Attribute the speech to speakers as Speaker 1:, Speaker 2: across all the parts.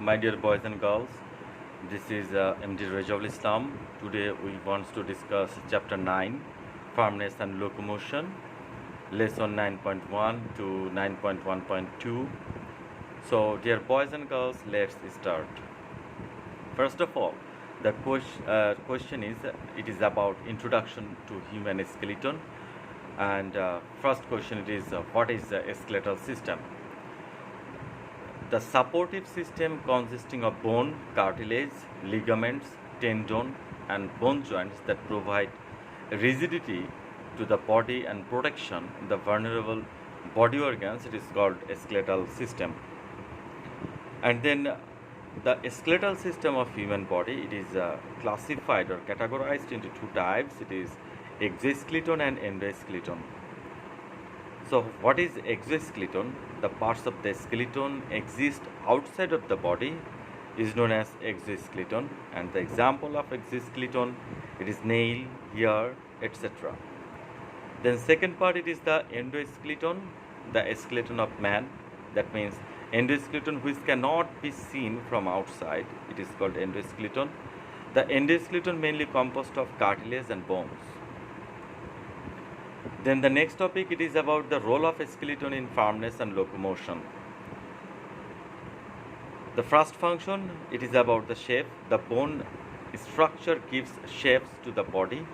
Speaker 1: my dear boys and girls. This is MD Rajul Islam. Today we want to discuss chapter 9, Firmness and Locomotion, lesson 9.1 to 9.1.2. So, dear boys and girls, let's start. First of all, the question is it is about introduction to human skeleton, and first question it is what is the skeletal system? The supportive system consisting of bone, cartilage, ligaments, tendon, and bone joints that provide rigidity to the body and protection the vulnerable body organs, it is called a skeletal system. And then the skeletal system of human body, it is classified or categorized into two types. It is exoskeleton and endoskeleton. So what is exoskeleton? The parts of the skeleton exist outside of the body is known as exoskeleton, and the example of exoskeleton, it is nail, ear, etc. Then second part, it is the endoskeleton, the skeleton of man. That means endoskeleton which cannot be seen from outside, it is called endoskeleton. The endoskeleton mainly composed of cartilage and bones. Then the next topic, it is about the role of skeleton in firmness and locomotion. The first function, it is about the shape. The bone structure gives shapes to the body.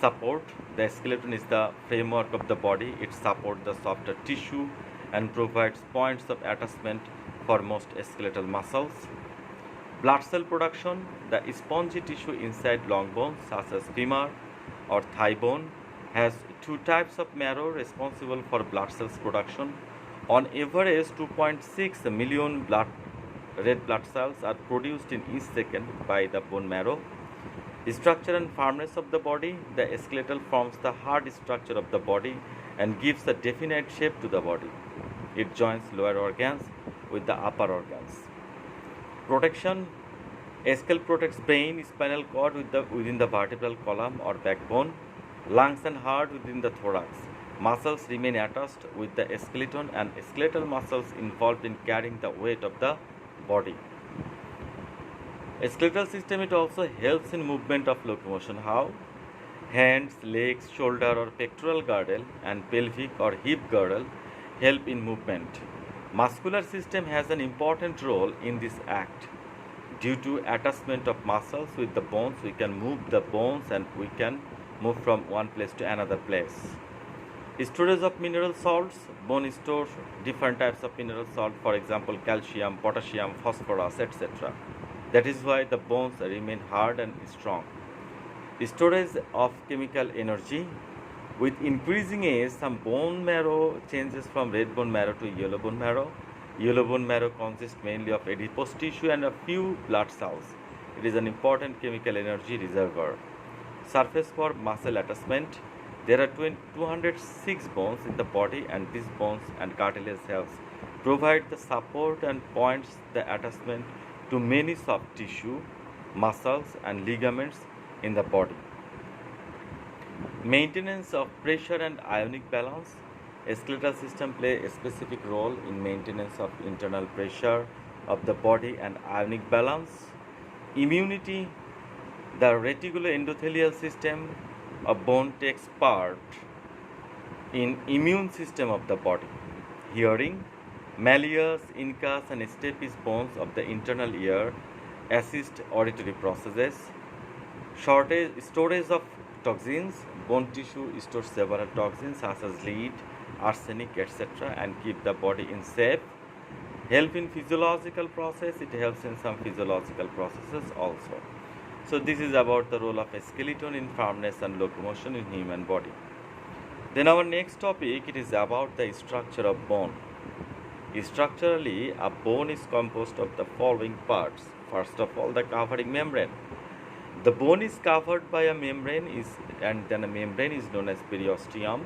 Speaker 1: Support, the skeleton is the framework of the body. It supports the softer tissue and provides points of attachment for most skeletal muscles. Blood cell production, the spongy tissue inside long bones such as femur or thigh bone has two types of marrow responsible for blood cells production. On average, 2.6 million red blood cells are produced in each second by the bone marrow. Structure and firmness of the body, the skeletal forms the hard structure of the body and gives a definite shape to the body. It joins lower organs with the upper organs. Protection, a skull protects brain, spinal cord within the vertebral column or backbone, lungs and heart within the thorax. Muscles remain attached with the skeleton and skeletal muscles involved in carrying the weight of the body. A skeletal system, it also helps in movement of locomotion. How? Hands, legs, shoulder or pectoral girdle and pelvic or hip girdle help in movement. Muscular system has an important role in this act. Due to attachment of muscles with the bones, we can move the bones and we can move from one place to another place. Storage of mineral salts, bone stores different types of mineral salt, for example calcium, potassium, phosphorus, etc. That is why the bones remain hard and strong. Storage of chemical energy, with increasing age some bone marrow changes from red bone marrow to yellow bone marrow. Yellow bone marrow consists mainly of adipose tissue and a few blood cells. It is an important chemical energy reservoir. Surface for muscle attachment, there are 206 bones in the body, and these bones and cartilage cells provide the support and points the attachment to many soft tissue, muscles and ligaments in the body. Maintenance of pressure and ionic balance, a skeletal system play a specific role in maintenance of internal pressure of the body and ionic balance. Immunity, the reticuloendothelial system of bone takes part in immune system of the body. Hearing, malleus, incus and stapes bones of the internal ear assist auditory processes. Storage of toxins, bone tissue stores several toxins such as lead, arsenic, etc. and keep the body in shape. Help in physiological process, it helps in some physiological processes also. So this is about the role of a skeleton in firmness and locomotion in human body. Then our next topic, it is about the structure of bone. Structurally, a bone is composed of the following parts. First of all, the covering membrane. The bone is covered by a membrane and then a membrane is known as periosteum.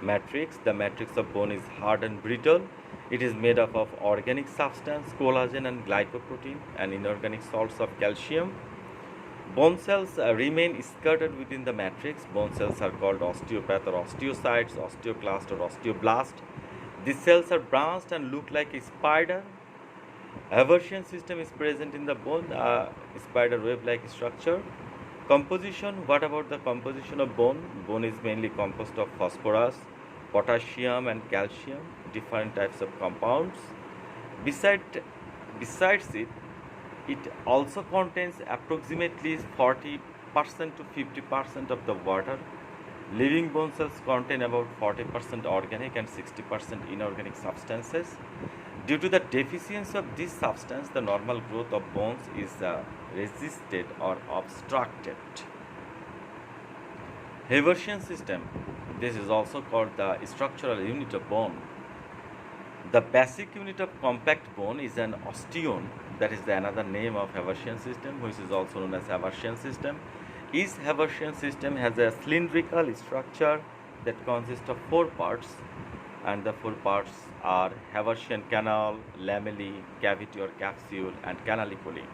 Speaker 1: Matrix, the matrix of bone is hard and brittle. It is made up of organic substance, collagen and glycoprotein, and inorganic salts of calcium. Bone cells remain scattered within the matrix. Bone cells are called osteopath or osteocytes, osteoclast or osteoblast. These cells are branched and look like a spider Haversian system is present in the bone, spider web-like structure. Composition, what about the composition of bone? Bone is mainly composed of phosphorus, potassium and calcium, different types of compounds. Besides it, it also contains approximately 40% to 50% of the water. Living bone cells contain about 40% organic and 60% inorganic substances. Due to the deficiency of this substance, the normal growth of bones is resisted or obstructed. Haversian system, this is also called the structural unit of bone. The basic unit of compact bone is an osteon, that is another name of Haversian system, which is also known as Haversian system. Each Haversian system has a cylindrical structure that consists of 4 parts, and the 4 parts are Haversian canal, lamellae, cavity or capsule, and canaliculi.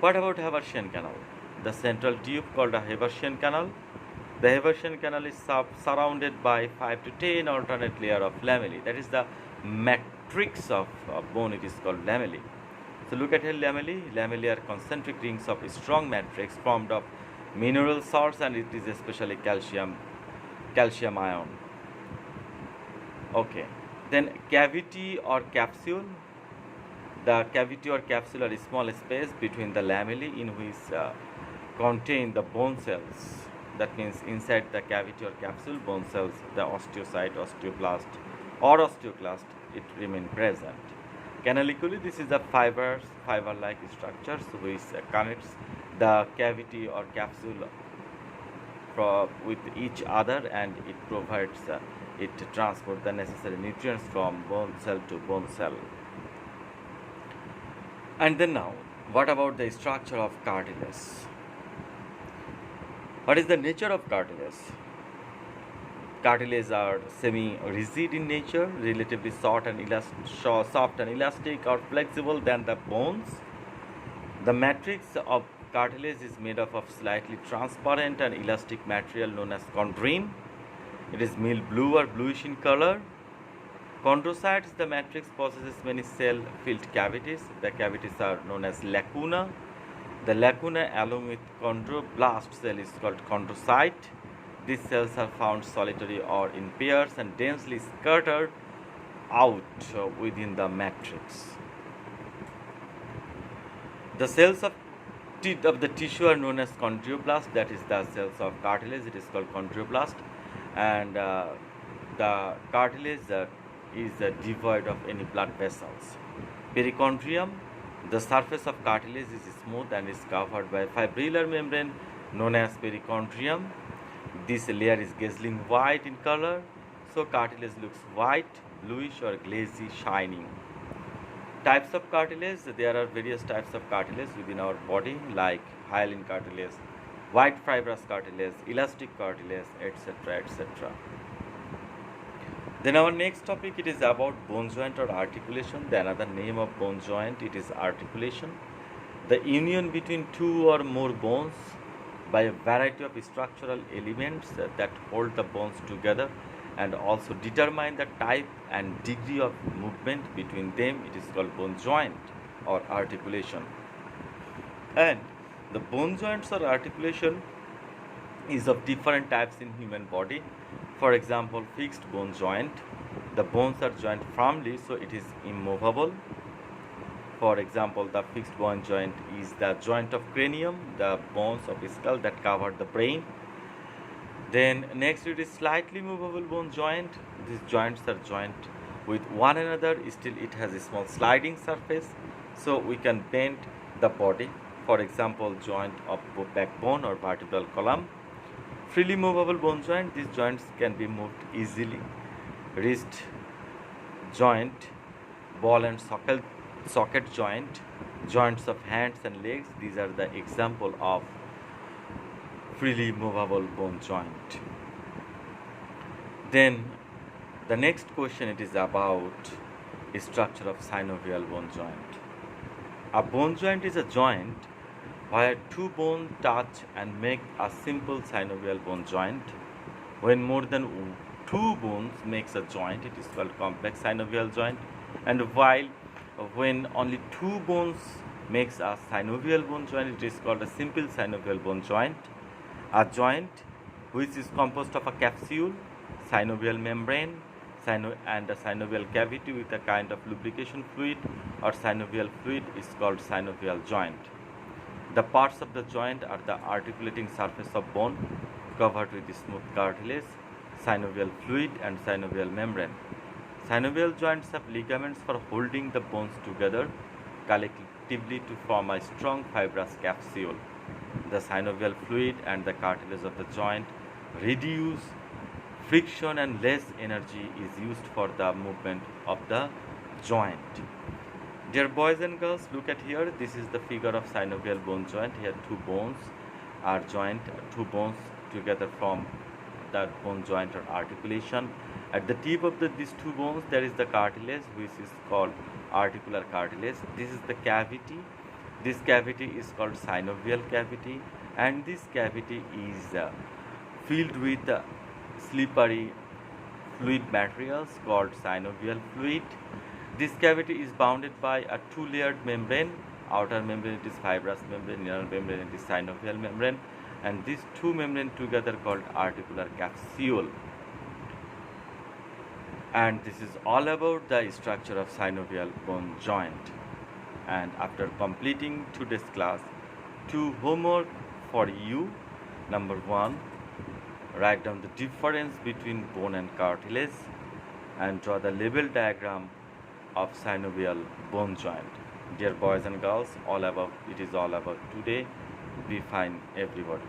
Speaker 1: What about Haversian canal? The central tube called a Haversian canal. The Haversian canal is surrounded by 5 to 10 alternate layer of lamellae. That is the matrix of bone. It is called lamellae. So look at here, lamellae. Lamellae are concentric rings of a strong matrix formed of mineral salts, and it is especially calcium ion. Okay. Then cavity or capsule. The cavity or capsule are a small space between the lamellae in which contain the bone cells. That means inside the cavity or capsule, bone cells, the osteocyte, osteoblast or osteoclast, it remain present. Canaliculi, this is the fiber-like structures which connects the cavity or capsule with each other, and it provides it transport the necessary nutrients from bone cell to bone cell. And then now, what about the structure of cartilage? What is the nature of cartilage? Cartilage are semi-rigid in nature, relatively soft and elastic or flexible than the bones. The matrix of cartilage is made up of slightly transparent and elastic material known as chondrine. It is milk blue or bluish in color. Chondrocytes, the matrix possesses many cell-filled cavities. The cavities are known as lacuna. The lacuna along with chondroblast cell is called chondrocyte. These cells are found solitary or in pairs and densely scattered out within the matrix. The cells of the tissue are known as chondroblast, that is the cells of cartilage, it is called chondroblast. And the cartilage is devoid of any blood vessels. Perichondrium, the surface of cartilage is smooth and is covered by a fibrillar membrane known as perichondrium. This layer is dazzling white in color, so cartilage looks white, bluish or glazy, shining. Types of cartilage, there are various types of cartilage within our body, like hyaline cartilage, white fibrous cartilage, elastic cartilage, etc., etc. Then our next topic, it is about bone joint or articulation. The another name of bone joint, it is articulation. The union between two or more bones by a variety of structural elements that hold the bones together and also determine the type and degree of movement between them. It is called bone joint or articulation. And the bone joints or articulation is of different types in human body. For example, fixed bone joint, the bones are joined firmly, so it is immovable. For example, the fixed bone joint is the joint of cranium, the bones of the skull that cover the brain. Then next, it is slightly movable bone joint. These joints are joined with one another, still it has a small sliding surface, so we can bend the body. For example, joint of backbone or vertebral column. Freely movable bone joint, these joints can be moved easily. Wrist joint, ball and socket joint, joints of hands and legs, these are the example of freely movable bone joint. Then the next question, it is about a structure of synovial bone joint. A bone joint is a joint where two bones touch and make a simple synovial bone joint. When more than two bones makes a joint, it is called complex synovial joint. And while when only two bones makes a synovial bone joint, it is called a simple synovial bone joint. A joint which is composed of a capsule, synovial membrane, and a synovial cavity with a kind of lubrication fluid or synovial fluid is called synovial joint. The parts of the joint are the articulating surface of bone covered with smooth cartilage, synovial fluid and synovial membrane. Synovial joints have ligaments for holding the bones together collectively to form a strong fibrous capsule. The synovial fluid and the cartilage of the joint reduce friction and less energy is used for the movement of the joint. Dear boys and girls, look at here. This is the figure of synovial bone joint. Here two bones are joined, two bones together form the bone joint or articulation. At the tip of these two bones there is the cartilage which is called articular cartilage. This is the cavity. This cavity is called synovial cavity, and this cavity is filled with slippery fluid materials called synovial fluid. This cavity is bounded by a two-layered membrane. Outer membrane it is fibrous membrane, inner membrane it is synovial membrane, and these two membranes together called articular capsule. And this is all about the structure of synovial bone joint. And after completing today's class, two homework for you. Number 1, write down the difference between bone and cartilage and draw the label diagram of synovial bone joint. Dear boys and girls, it is all about today. Be fine, everybody.